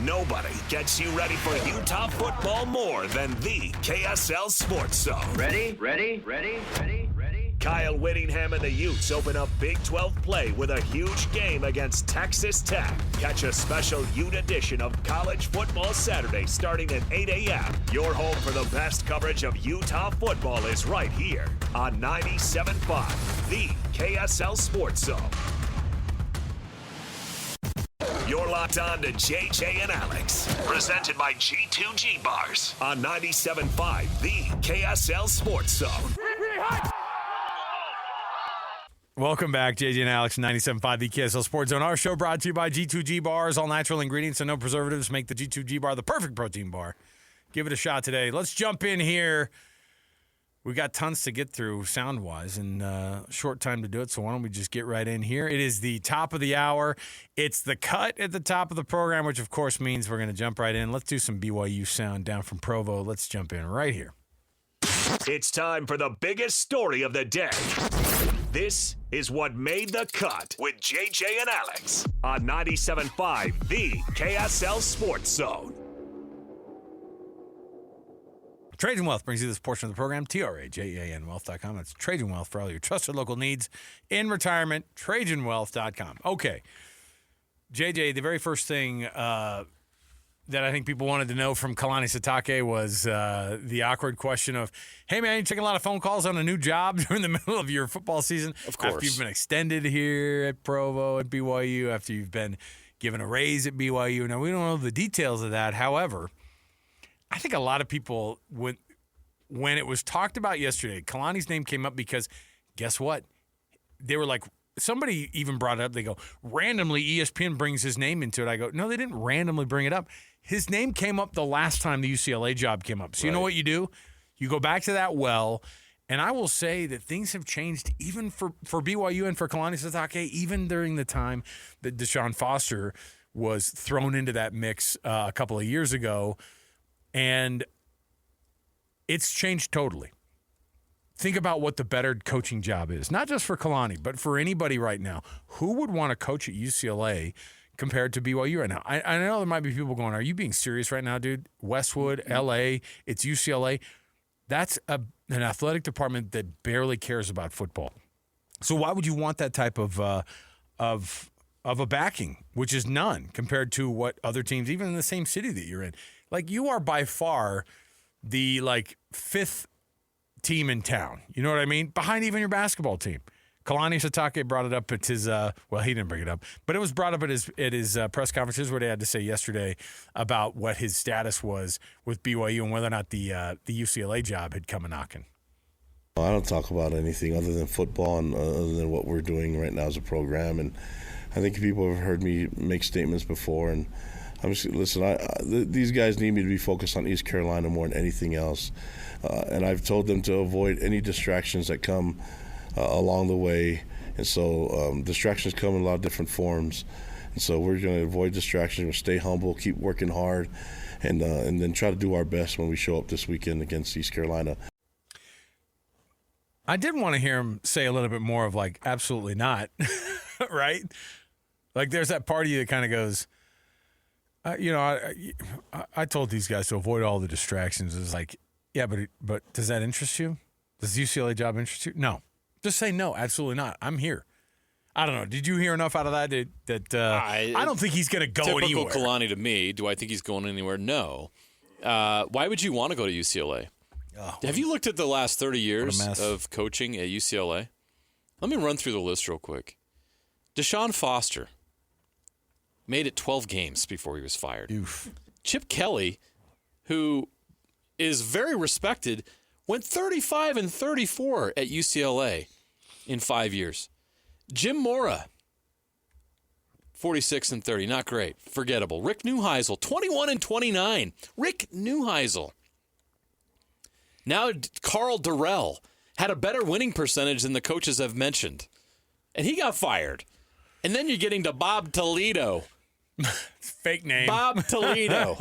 Nobody gets you ready for Utah football more than the KSL Sports Zone. Ready? Kyle Whittingham and the Utes open up Big 12 play with a huge game against Texas Tech. Catch a special Ute edition of College Football Saturday starting at 8 a.m. Your home for the best coverage of Utah football is right here on 97.5, the KSL Sports Zone. You're locked on to JJ and Alex, presented by G2G Bars on 97.5, the KSL Sports Zone. Welcome back, JJ and Alex, 97.5, the KSL Sports Zone. Our show brought to you by G2G Bars. All natural ingredients and no preservatives make the G2G Bar the perfect protein bar. Give it a shot today. Let's jump in here. We got tons to get through sound-wise and short time to do it, so why don't we just get right in here. It is the top of the hour. It's the cut at the top of the program, which, of course, means we're going to jump right in. Let's do some BYU sound down from Provo. Let's jump in right here. It's time for the biggest story of the day. This is what made the cut with JJ and Alex on 97.5, the KSL Sports Zone. Trajan Wealth brings you this portion of the program, TRAJANwealth.com. That's Trajan Wealth for all your trusted local needs in retirement, TrajanWealth.com. Okay, JJ, the very first thing that I think people wanted to know from Kalani Sitake was the awkward question of, hey, man, you taking a lot of phone calls on a new job during the middle of your football season? Of course. After you've been extended here at Provo, at BYU, after you've been given a raise at BYU. Now, we don't know the details of that. However, I think a lot of people, when it was talked about yesterday, Kalani's name came up because guess what? They were like, somebody even brought it up. They go, randomly ESPN brings his name into it. I go, no, they didn't randomly bring it up. His name came up the last time the UCLA job came up. So You know what you do? You go back to that well, and I will say that things have changed even for BYU and for Kalani Sitake, even during the time that Deshaun Foster was thrown into that mix a couple of years ago. And it's changed totally. Think about what the better coaching job is, not just for Kalani, but for anybody right now. Who would want to coach at UCLA compared to BYU right now? I know there might be people going, are you being serious right now, dude? Westwood, LA, it's UCLA. That's an athletic department that barely cares about football. So why would you want that type of a backing, which is none compared to what other teams, even in the same city that you're in? Like, you are by far the, fifth team in town. You know what I mean? Behind even your basketball team. Kalani Sitake brought it up at his, he didn't bring it up, but it was brought up at his press conferences where they had to say yesterday about what his status was with BYU and whether or not the UCLA job had come a-knocking. I don't talk about anything other than football and other than what we're doing right now as a program. And I think people have heard me make statements before, and these guys need me to be focused on East Carolina more than anything else. And I've told them to avoid any distractions that come along the way. And so distractions come in a lot of different forms. And so we're going to avoid distractions. We'll stay humble, keep working hard, and then try to do our best when we show up this weekend against East Carolina. I did want to hear him say a little bit more of, absolutely not, right? There's that part of you that kind of goes, I told these guys to avoid all the distractions. It's yeah, but does that interest you? Does the UCLA job interest you? No. Just say no, absolutely not. I'm here. I don't know. Did you hear enough out of that? I don't think he's going to go anywhere. Typical Kalani to me. Do I think he's going anywhere? No. Why would you want to go to UCLA? Have you looked at the last 30 years of coaching at UCLA? Let me run through the list real quick. Deshaun Foster made it 12 games before he was fired. Oof. Chip Kelly, who is very respected, went 35-34 at UCLA in 5 years. Jim Mora, 46-30, not great, forgettable. Rick Neuheisel, 21-29. Rick Neuheisel. Now Carl Durrell had a better winning percentage than the coaches have mentioned, and he got fired. And then you're getting to Bob Toledo, Fake name. Bob Toledo.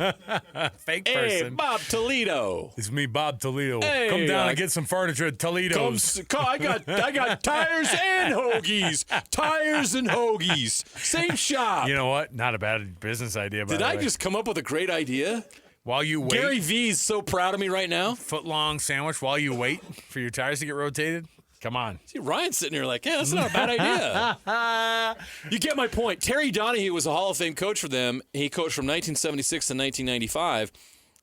Fake Hey, person. Bob Toledo. It's me, Bob Toledo. Hey, Come down and get some furniture at Toledo's. I got tires and hoagies. Tires and hoagies. Same shop. You know what? Not a bad business idea, by Did the I way. just come up with a great idea? While you wait, Gary V's so proud of me right now. foot-long sandwich while you wait for your tires to get rotated? Come on. See, Ryan's sitting here like, yeah, that's not a bad idea. You get my point. Terry Donahue was a Hall of Fame coach for them. He coached from 1976 to 1995.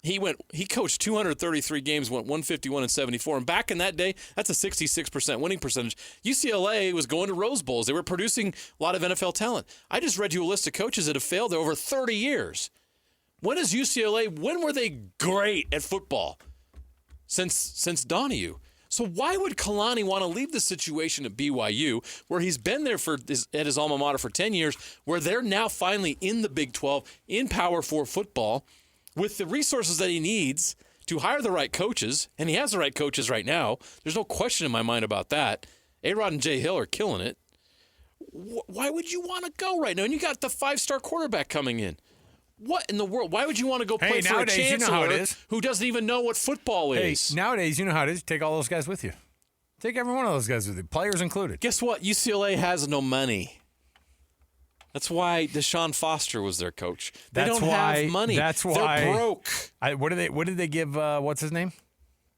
He coached 233 games, went 151-74. And back in that day, that's a 66% winning percentage. UCLA was going to Rose Bowls. They were producing a lot of NFL talent. I just read you a list of coaches that have failed over 30 years. When were they great at football? Since Donahue. So why would Kalani want to leave the situation at BYU, where he's been there at his alma mater for 10 years, where they're now finally in the Big 12, in Power 4 football, with the resources that he needs to hire the right coaches, and he has the right coaches right now. There's no question in my mind about that. A-Rod and Jay Hill are killing it. Why would you want to go right now? And you got the 5-star quarterback coming in. What in the world? Why would you want to go play for a chancellor you know how it is. who doesn't even know what football is? Nowadays, you know how it is. Take all those guys with you. Take every one of those guys with you, players included. Guess what? UCLA has no money. That's why Deshaun Foster was their coach. They don't have money. That's why they're broke. What did they give? What's his name?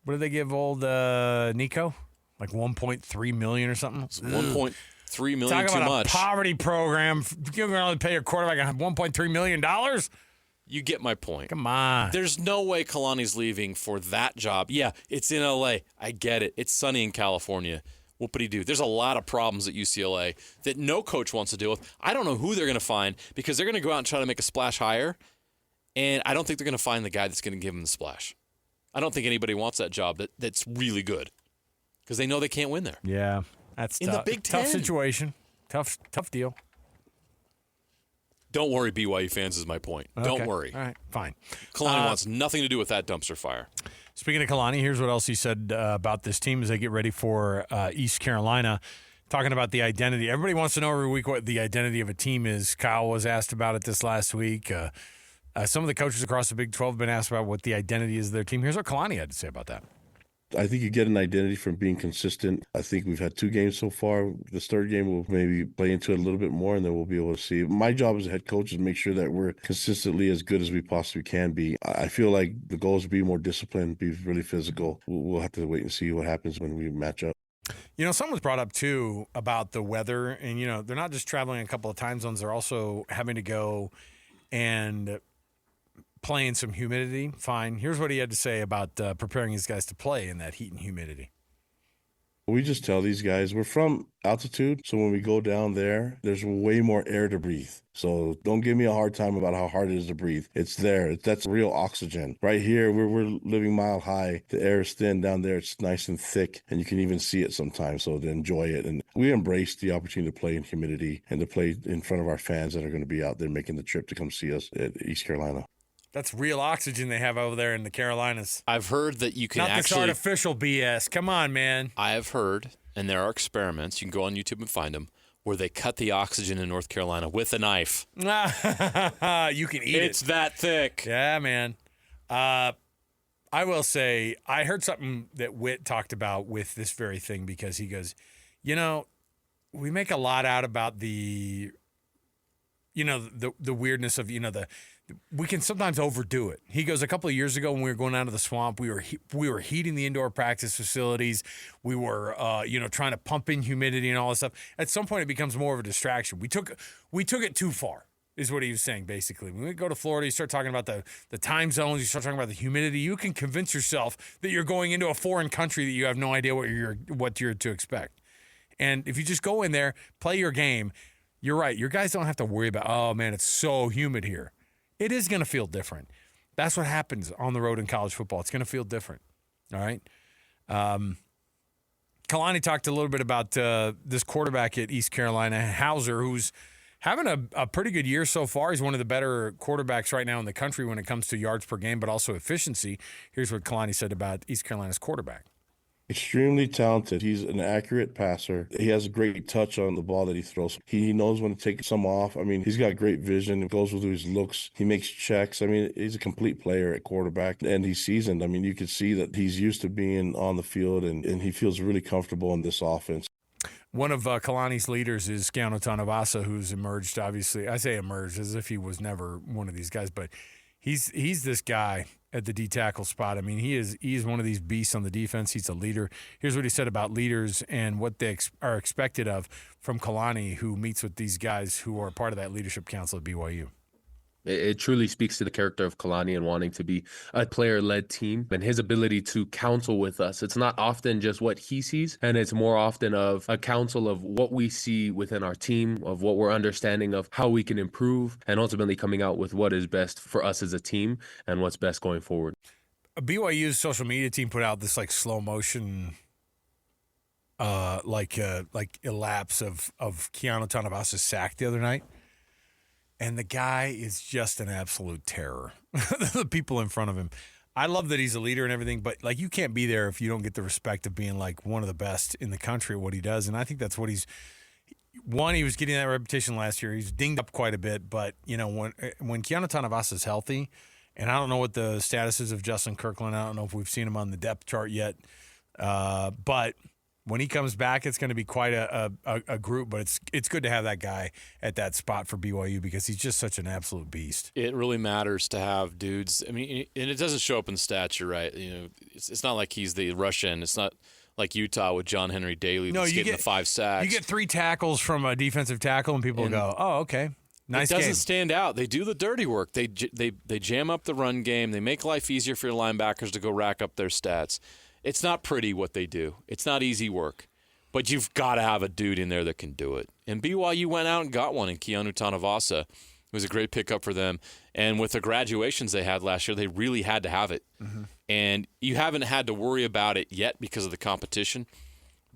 What did they give old Nico? Like $1.3 million or something. $1.3 million Talk too about much. A poverty program. You're going to only pay your quarterback $1.3 million. You get my point. Come on. There's no way Kalani's leaving for that job. Yeah, it's in L.A. I get it. It's sunny in California. Whoopity-doo. There's a lot of problems at UCLA that no coach wants to deal with. I don't know who they're going to find because they're going to go out and try to make a splash hire, and I don't think they're going to find the guy that's going to give them the splash. I don't think anybody wants that job that's really good because they know they can't win there. Yeah, that's in tough. the Big Ten. Tough situation. Tough deal. Don't worry, BYU fans, is my point. Okay. Don't worry. All right, fine. Kalani wants nothing to do with that dumpster fire. Speaking of Kalani, here's what else he said about this team as they get ready for East Carolina. Talking about the identity. Everybody wants to know every week what the identity of a team is. Kyle was asked about it this last week. Some of the coaches across the Big 12 have been asked about what the identity is of their team. Here's what Kalani had to say about that. I think you get an identity from being consistent. I think we've had 2 games so far. This third game we'll maybe play into it a little bit more, and then we'll be able to see. My job as a head coach is to make sure that we're consistently as good as we possibly can be. I feel like the goal is to be more disciplined, be really physical. We'll have to wait and see what happens when we match up. You know, someone's brought up, too, about the weather. And, you know, they're not just traveling a couple of time zones. They're also having to go and play in some humidity. Fine. Here's what he had to say about preparing his guys to play in that heat and humidity. We just tell these guys we're from altitude, so when we go down there, there's way more air to breathe. So don't give me a hard time about how hard it is to breathe. It's there. That's real oxygen. Right here, we're living mile high. The air is thin. Down there, it's nice and thick, and you can even see it sometimes, so to enjoy it. And we embrace the opportunity to play in humidity and to play in front of our fans that are going to be out there making the trip to come see us at East Carolina. That's real oxygen they have over there in the Carolinas. I've heard that you can Not actually... this artificial BS. Come on, man. I have heard, and there are experiments, you can go on YouTube and find them, where they cut the oxygen in North Carolina with a knife. You can eat it. It's that thick. Yeah, man. I will say, I heard something that Witt talked about with this very thing because he goes, you know, we make a lot out about the, you know, the weirdness of, you know, we can sometimes overdo it. He goes, a couple of years ago when we were going out of the swamp, we were heating the indoor practice facilities. We were, trying to pump in humidity and all this stuff. At some point, it becomes more of a distraction. We took it too far, is what he was saying, basically. When we go to Florida, you start talking about the time zones, you start talking about the humidity, you can convince yourself that you're going into a foreign country that you have no idea what you're to expect. And if you just go in there, play your game, you're right. Your guys don't have to worry about, oh, man, it's so humid here. It is going to feel different. That's what happens on the road in college football. It's going to feel different. All right. Kalani talked a little bit about this quarterback at East Carolina, Hauser, who's having a pretty good year so far. He's one of the better quarterbacks right now in the country when it comes to yards per game, but also efficiency. Here's what Kalani said about East Carolina's quarterback. Extremely talented. He's an accurate passer. He has a great touch on the ball that he throws. He knows when to take some off. I mean, he's got great vision. It goes with his looks. He makes checks. I mean, he's a complete player at quarterback, and he's seasoned. I mean, you can see that he's used to being on the field, and he feels really comfortable in this offense. One of Kalani's leaders is Keanu Tanavasa, who's emerged, obviously. I say emerged as if he was never one of these guys, but he's this guy at the D tackle spot. I mean, he is one of these beasts on the defense. He's a leader. Here's what he said about leaders and what they are expected of from Kalani, who meets with these guys who are part of that leadership council at BYU. It truly speaks to the character of Kalani and wanting to be a player-led team and his ability to counsel with us. It's not often just what he sees, and it's more often of a counsel of what we see within our team, of what we're understanding of how we can improve, and ultimately coming out with what is best for us as a team and what's best going forward. BYU's social media team put out this like slow motion elapse of Keanu Tanavasa's sack the other night. And the guy is just an absolute terror. The people in front of him. I love that he's a leader and everything, but like you can't be there if you don't get the respect of being like one of the best in the country at what he does. And I think that's what he was getting that reputation last year. He's dinged up quite a bit, but you know, when Keanu Tanavasa is healthy, and I don't know what the status is of Justin Kirkland. I don't know if we've seen him on the depth chart yet. But when he comes back, it's going to be quite a group, but it's good to have that guy at that spot for BYU because he's just such an absolute beast. It really matters to have dudes. I mean, and it doesn't show up in stats, you're right. You know, it's not like he's the Russian. It's not like Utah with John Henry Daly that's getting the 5 sacks. You get 3 tackles from a defensive tackle, and people go, oh, okay. Nice game. It doesn't stand out. They do the dirty work. They jam up the run game. They make life easier for your linebackers to go rack up their stats. It's not pretty what they do. It's not easy work. But you've got to have a dude in there that can do it. And BYU went out and got one in Keanu Tanavasa. It was a great pickup for them. And with the graduations they had last year, they really had to have it. Mm-hmm. And you haven't had to worry about it yet because of the competition.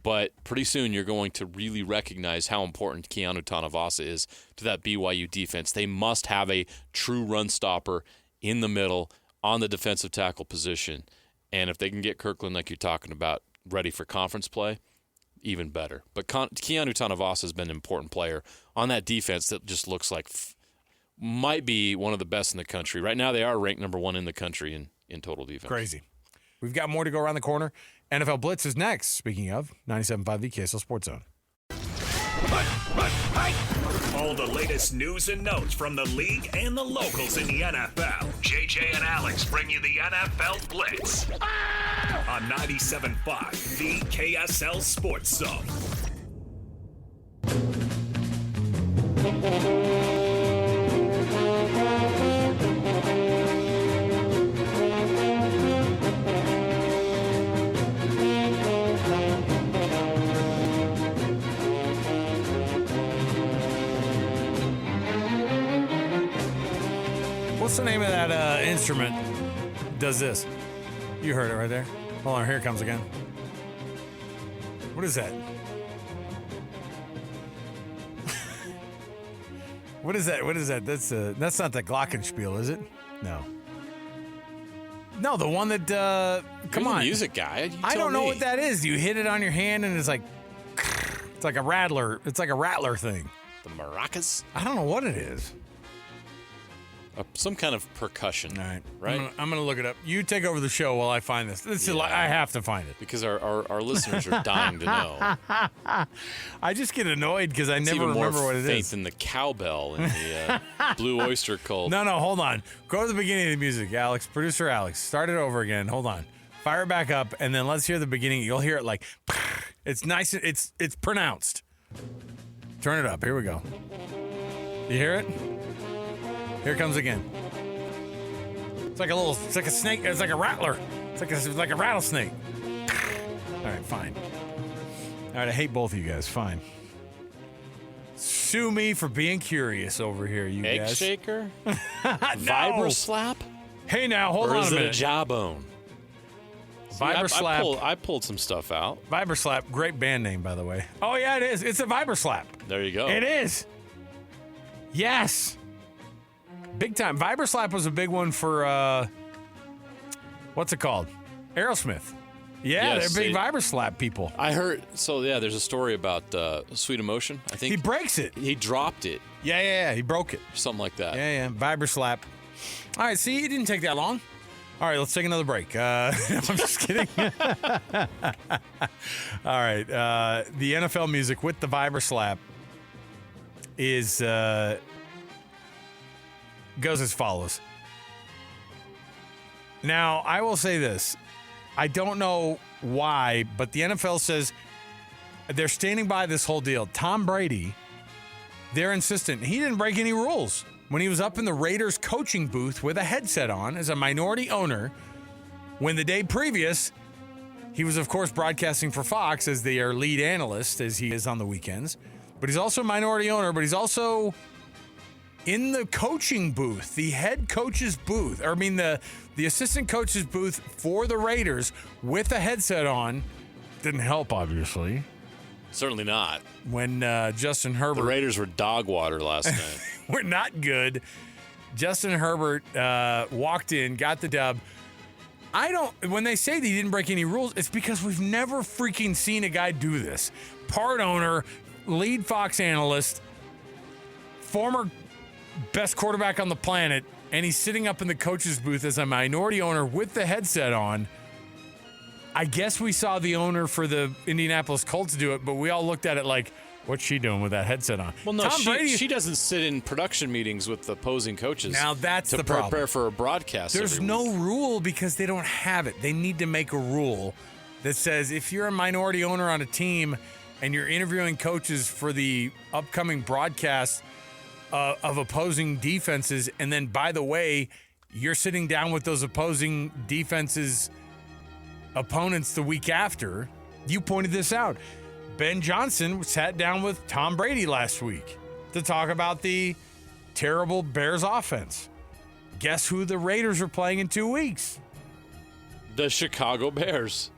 But pretty soon you're going to really recognize how important Keanu Tanavasa is to that BYU defense. They must have a true run stopper in the middle on the defensive tackle position. And if they can get Kirkland, like you're talking about, ready for conference play, even better. But Keanu Tanavasa has been an important player on that defense that just looks like might be one of the best in the country. Right now they are ranked number 1 in the country in total defense. Crazy. We've got more to go around the corner. NFL Blitz is next. Speaking of, 97.5 the KSL Sports Zone. All the latest news and notes from the league and the locals in the NFL. JJ and Alex bring you the NFL Blitz on 97.5 the KSL Sports Zone. What's the name of that instrument? Does this? You heard it right there. Hold on, here it comes again. What is that? What is that? What is that? That's not the Glockenspiel, is it? No. No, the one that. Come on, music guy. I don't know what that is. You hit it on your hand and it's like a rattler. It's like a rattler thing. The maracas? I don't know what it is. Some kind of percussion. All right. Right? I'm going to look it up. You take over the show while I find this. I have to find it. Because our listeners are dying to know. I just get annoyed because I never remember what it is. Faint than the cowbell in the Blue Oyster Cult. No, hold on. Go to the beginning of the music, Alex. Producer Alex. Start it over again. Hold on. Fire it back up, and then let's hear the beginning. You'll hear it like, it's nice. It's pronounced. Turn it up. Here we go. You hear it? Here it comes again. It's like a snake. It's like a rattler. It's like a rattlesnake. All right, fine. All right, I hate both of you guys. Fine. Sue me for being curious over here, you Egg guys. Egg shaker? No. Vibra slap? Hey, now, hold on a minute. Or is it a jawbone? Vibra slap. I pulled some stuff out. Vibra slap, great band name, by the way. Oh, yeah, it is. It's a Vibra slap. There you go. It is. Yes. Big time. Vibra slap was a big one for, what's it called? Aerosmith. Yeah, Yes, they're big Viber slap people. I heard. So yeah, there's a story about Sweet Emotion. I think He breaks it. he dropped it, Yeah. He broke it. something like that. Yeah. Viber slap. All right, see, it didn't take that long. All right, let's take another break. I'm just kidding. All right, the NFL music with the Viber slap is goes as follows. Now, I will say this. I don't know why, but the NFL says they're standing by this whole deal. Tom Brady, they're insistent. He didn't break any rules when he was up in the Raiders coaching booth with a headset on as a minority owner, when the day previous, he was, of course, broadcasting for Fox as their lead analyst, as he is on the weekends. But he's also a minority owner, but he's also in the coaching booth, the head coach's booth, or I mean the assistant coach's booth for the Raiders with a headset on. Didn't help, obviously. Certainly not. When Justin Herbert... The Raiders were dog water last night. We're not good. Justin Herbert walked in, got the dub. When they say that he didn't break any rules, it's because we've never freaking seen a guy do this. Part owner, lead Fox analyst, former best quarterback on the planet, and he's sitting up in the coach's booth as a minority owner with the headset on. I guess we saw the owner for the Indianapolis Colts do it, but we all looked at it like, what's she doing with that headset on? Well, no, Tom Brady, she doesn't sit in production meetings with the opposing coaches. Now that's to the problem. prepare for a broadcast. There's every no week. rule because they don't have it. They need to make a rule that says if you're a minority owner on a team and you're interviewing coaches for the upcoming broadcast of opposing defenses, and then, by the way, you're sitting down with those opposing defenses' opponents the week after, you pointed this out. Ben Johnson sat down with Tom Brady last week to talk about the terrible Bears offense. Guess who the Raiders are playing in 2 weeks? The Chicago Bears.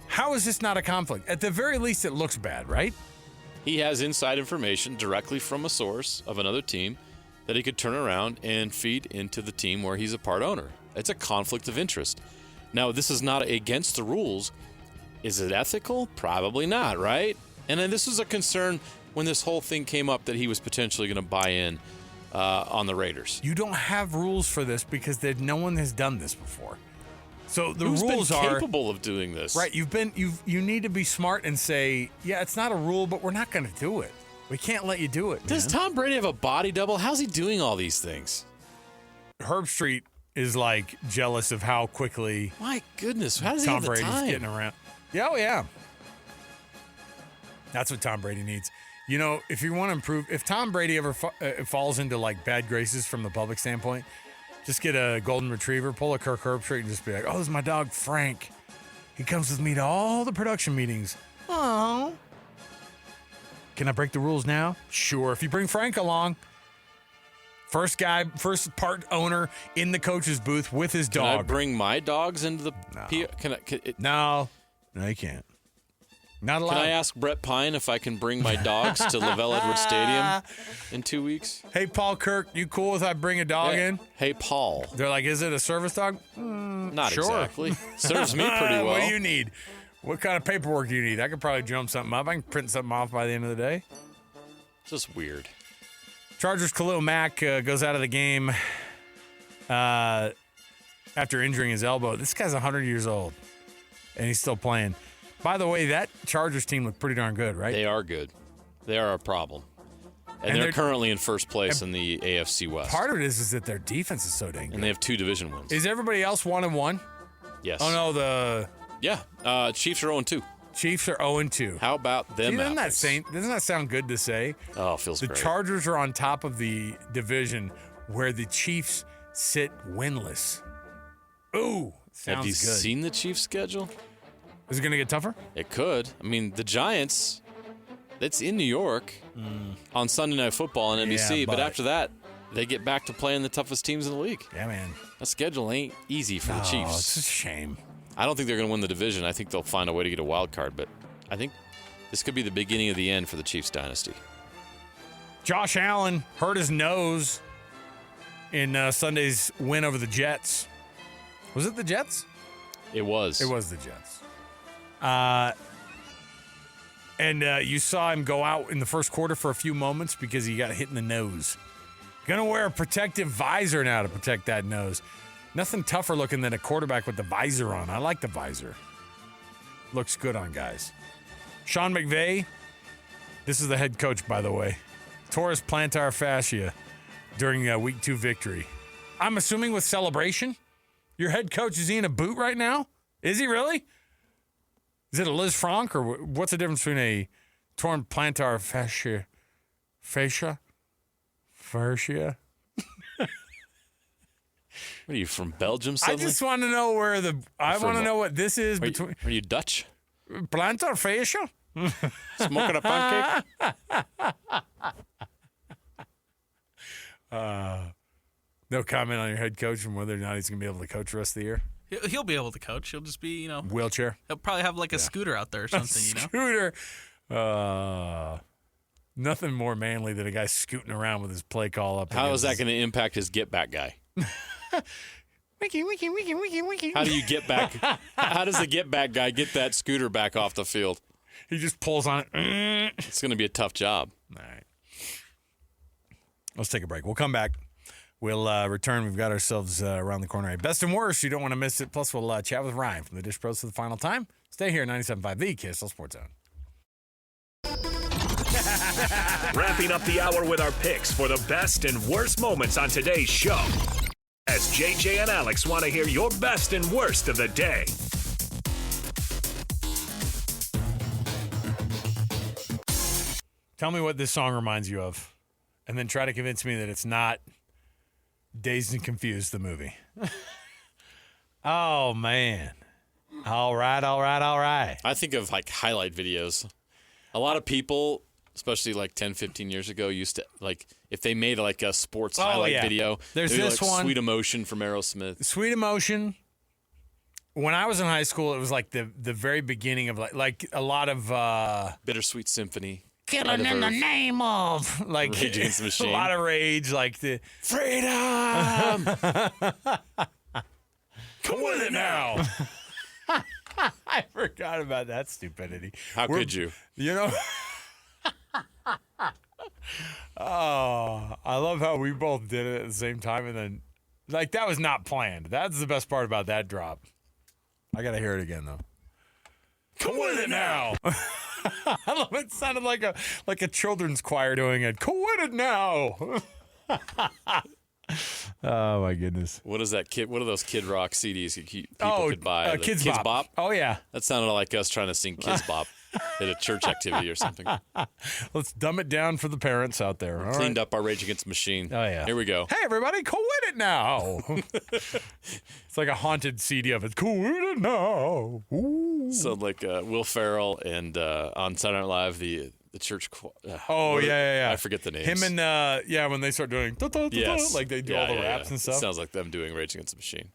How is this not a conflict? At the very least, it looks bad, right? He has inside information directly from a source of another team that he could turn around and feed into the team where he's a part owner. It's a conflict of interest. Now, this is not against the rules. Is it ethical? Probably not, right? And then this was a concern when this whole thing came up that he was potentially going to buy in on the Raiders. You don't have rules for this because no one has done this before. So the Who's rules been are capable of doing this? right. You need to be smart and say, yeah, it's not a rule, but we're not going to do it. We can't let you do it. Does man. Tom Brady have a body double? How's he doing all these things? Herb Street is like jealous of how quickly My goodness, how does he Tom have the Brady's time? getting around. Yeah, oh yeah. That's what Tom Brady needs. You know, if you want to improve, if Tom Brady ever falls into like bad graces from the public standpoint, just get a golden retriever, pull a Kirk Herbstreit, and just be like, "Oh, this is my dog Frank. He comes with me to all the production meetings." Oh, can I break the rules now? Sure. If you bring Frank along, first part owner in the coach's booth with his Can I dog. bring my dogs into the? No, you can't. Not allowed. Can I ask Brett Pine if I can bring my dogs to Lavelle Edwards Stadium in 2 weeks? Hey, Paul Kirk, you cool if I bring a dog in? Hey, Paul. They're like, is it a service dog? Not sure. exactly. Serves me pretty well. What do you need? What kind of paperwork do you need? I could probably drum something up. I can print something off by the end of the day. Just weird. Chargers Khalil Mack goes out of the game after injuring his elbow. This guy's 100 years old, and he's still playing. By the way, that Chargers team looked pretty darn good, right? They are good. They are a problem. And they're currently in first place in the AFC West. Part of it is that their defense is so dang good. And they have 2 division wins. Is everybody else 1-1? Yes. Oh, no, Yeah. Chiefs are 0-2. Chiefs are 0-2. How about them Doesn't apples? that sound good to say? Oh, it feels The great. Chargers are on top of the division where the Chiefs sit winless. Ooh, sounds Have you good. seen the Chiefs' schedule? Is it going to get tougher? It could. I mean, the Giants, it's in New York on Sunday Night Football on NBC, Yeah, but but- after that, they get back to playing the toughest teams in the league. Yeah, man. That schedule ain't easy for the Oh, it's Chiefs. a shame. I don't think they're going to win the division. I think they'll find a way to get a wild card, but I think this could be the beginning of the end for the Chiefs dynasty. Josh Allen hurt his nose in Sunday's win over the Jets. Was it the Jets? It was. It was the Jets. And you saw him go out in the first quarter for a few moments because he got hit in the nose. Gonna wear a protective visor now to protect that nose. Nothing tougher looking than a quarterback with the visor on. I like the visor. Looks good on guys. Sean McVay, this is the head coach, by the way. Tore his plantar fascia during a Week 2 victory. I'm assuming with celebration? Your head coach, is he in a boot right now? Is he really? Is it a Liz Frank, or what's the difference between a torn plantar fascia? Fascia? What are you, from Belgium suddenly? I just want to know where I want to know what this is between. Are you Dutch? Plantar fascia? Smoking a pancake? No comment on your head coach and whether or not he's going to be able to coach the rest of the year? He'll be able to coach. He'll just be, wheelchair. He'll probably have like a scooter out there or something, Scooter. Nothing more manly than a guy scooting around with his play call up. How is that going to impact his get back guy? Wiki. How do you get back? How does the get back guy get that scooter back off the field? He just pulls on it. It's going to be a tough job. All right. Let's take a break. We'll come back. We'll return. We've got ourselves around the corner. Best and worst. You don't want to miss it. Plus, we'll chat with Ryan from the Dish Pros for the final time. Stay here, 97.5, the KSL Sports Zone. Wrapping up the hour with our picks for the best and worst moments on today's show. As JJ and Alex want to hear your best and worst of the day. Tell me what this song reminds you of, and then try to convince me that it's not Dazed and Confused, the movie. Oh, man. All right. I think of like highlight videos. A lot of people, especially like 10, 15 years ago, used to like if they made like a sports highlight video. There's they'd be this like one. Sweet Emotion from Aerosmith. Sweet Emotion. When I was in high school, it was like the very beginning of like a lot of Bittersweet Symphony. killing in the name of like Rage Against the Machine. A lot of rage, like the Freedom. come with it now. I forgot about that stupidity. How could you? You know. Oh, I love how we both did it at the same time, and then like that was not planned. That's the best part about that drop. I gotta hear it again though. Come with it now. I love it. It sounded like a children's choir doing it. Come with it now. Oh my goodness. What is that kid? What are those Kid Rock CDs people could buy? The Kids Bop. Oh yeah. That sounded like us trying to sing Kids Bop at a church activity or something. Let's dumb it down for the parents out there. All Cleaned right. up our Rage Against the Machine. Oh yeah. Here we go. Hey everybody, come with it now. It's like a haunted CD of it. Come with it now. Ooh. So like Will Ferrell and on Saturday Night Live, the church. Oh yeah. I forget the names. Him and when they start doing yes. like they do all the raps and stuff. It sounds like them doing Rage Against the Machine.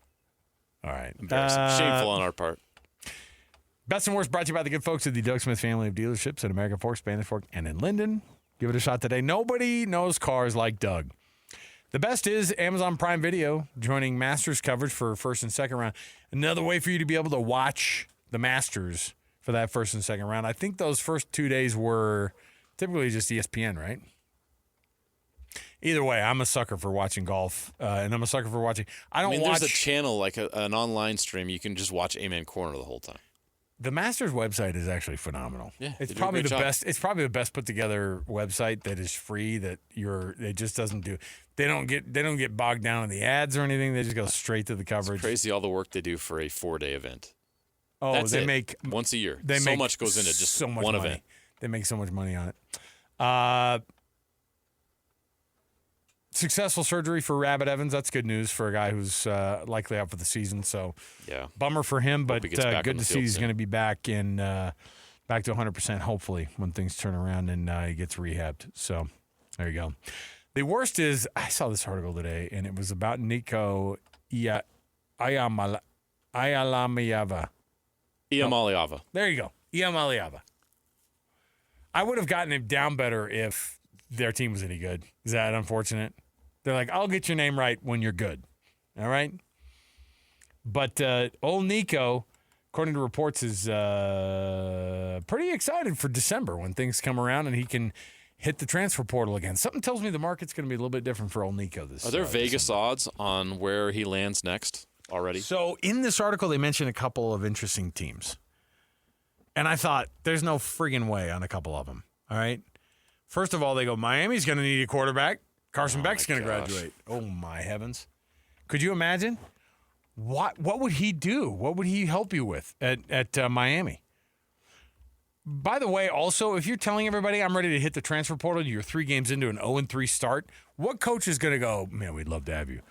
All right. Embarrassing. Shameful on our part. Best and worst brought to you by the good folks at the Doug Smith family of dealerships at American Fork, Spanish Fork, and in Linden. Give it a shot today. Nobody knows cars like Doug. The best is Amazon Prime Video joining Masters coverage for first and second round. Another way for you to be able to watch the Masters for that first and second round. I think those first 2 days were typically just ESPN, right? Either way, I'm a sucker for watching golf, and I'm a sucker for watching. I mean, there's a channel, like an online stream. You can just watch Amen Corner the whole time. The Masters website is actually phenomenal. Yeah, it's probably the best. It's probably the best put together website that is free. It just doesn't do. They don't get bogged down in the ads or anything. They just go straight to the coverage. It's crazy all the work they do for a 4-day event. Oh, That's they it. make once a year. They so make much goes into just so much one money. event. They make so much money on it. Successful surgery for Rabbit Evans. That's good news for a guy who's likely out for the season. So, yeah, bummer for him, but he gets back good on to the see field he's soon. going to be back back to 100%. Hopefully, when things turn around and he gets rehabbed. So, there you go. The worst is I saw this article today, and it was about Nico Iamaleava. Iamaleava. There you go, Iamaleava. I would have gotten him down better if their team was any good. Is that unfortunate? They're like, I'll get your name right when you're good. All right? But old Nico according to reports, is pretty excited for December when things come around and he can hit the transfer portal again. Something tells me the market's going to be a little bit different for old Nico this. Are there Vegas December. odds on where he lands next already? So in this article, they mentioned a couple of interesting teams. And I thought, there's no friggin' way on a couple of them. All right? First of all, they go, Miami's going to need a quarterback. Carson Beck's going to graduate. Oh, my heavens. Could you imagine? What would he do? What would he help you with at Miami? By the way, also, if you're telling everybody I'm ready to hit the transfer portal, you're 3 games into an 0-3 start, what coach is going to go, man, we'd love to have you?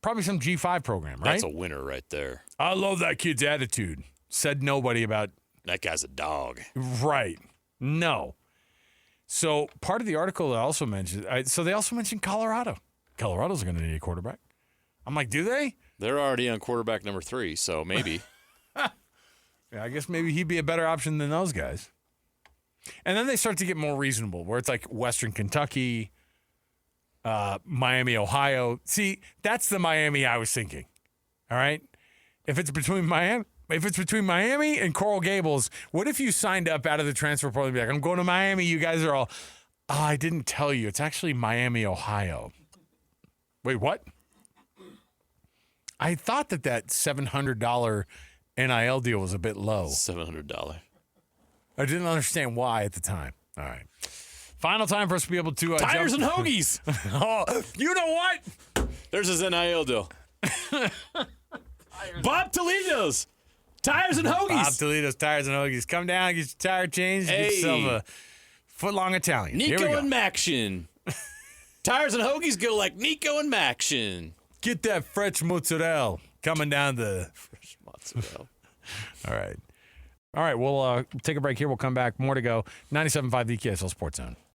Probably some G5 program, right? That's a winner right there. I love that kid's attitude. Said nobody about. That guy's a dog. Right. No. So part of the article also mentioned, they also mentioned Colorado. Colorado's going to need a quarterback. I'm like, do they? They're already on quarterback number 3, so maybe. Yeah, I guess maybe he'd be a better option than those guys. And then they start to get more reasonable, where it's like Western Kentucky, Miami, Ohio. See, that's the Miami I was thinking. All right? If it's between Miami and Coral Gables, what if you signed up out of the transfer portal and be like, I'm going to Miami, you guys are all, I didn't tell you. It's actually Miami, Ohio. Wait, what? I thought that $700 NIL deal was a bit low. $700. I didn't understand why at the time. All right. Final time for us to be able to Tires jump. and hoagies. Oh, you know what? There's his NIL deal. Bob Toledo's Tires and Hoagies. Bob Toledo's Tires and Hoagies. Come down, get your tire changed, get yourself a foot-long Italian. Here we Nico go. and Maction. Tires and Hoagies go like Nico and Maction. Get that fresh mozzarella coming down the... Fresh mozzarella. All right. All right, we'll take a break here. We'll come back. More to go. 97.5 the KSL Sports Zone.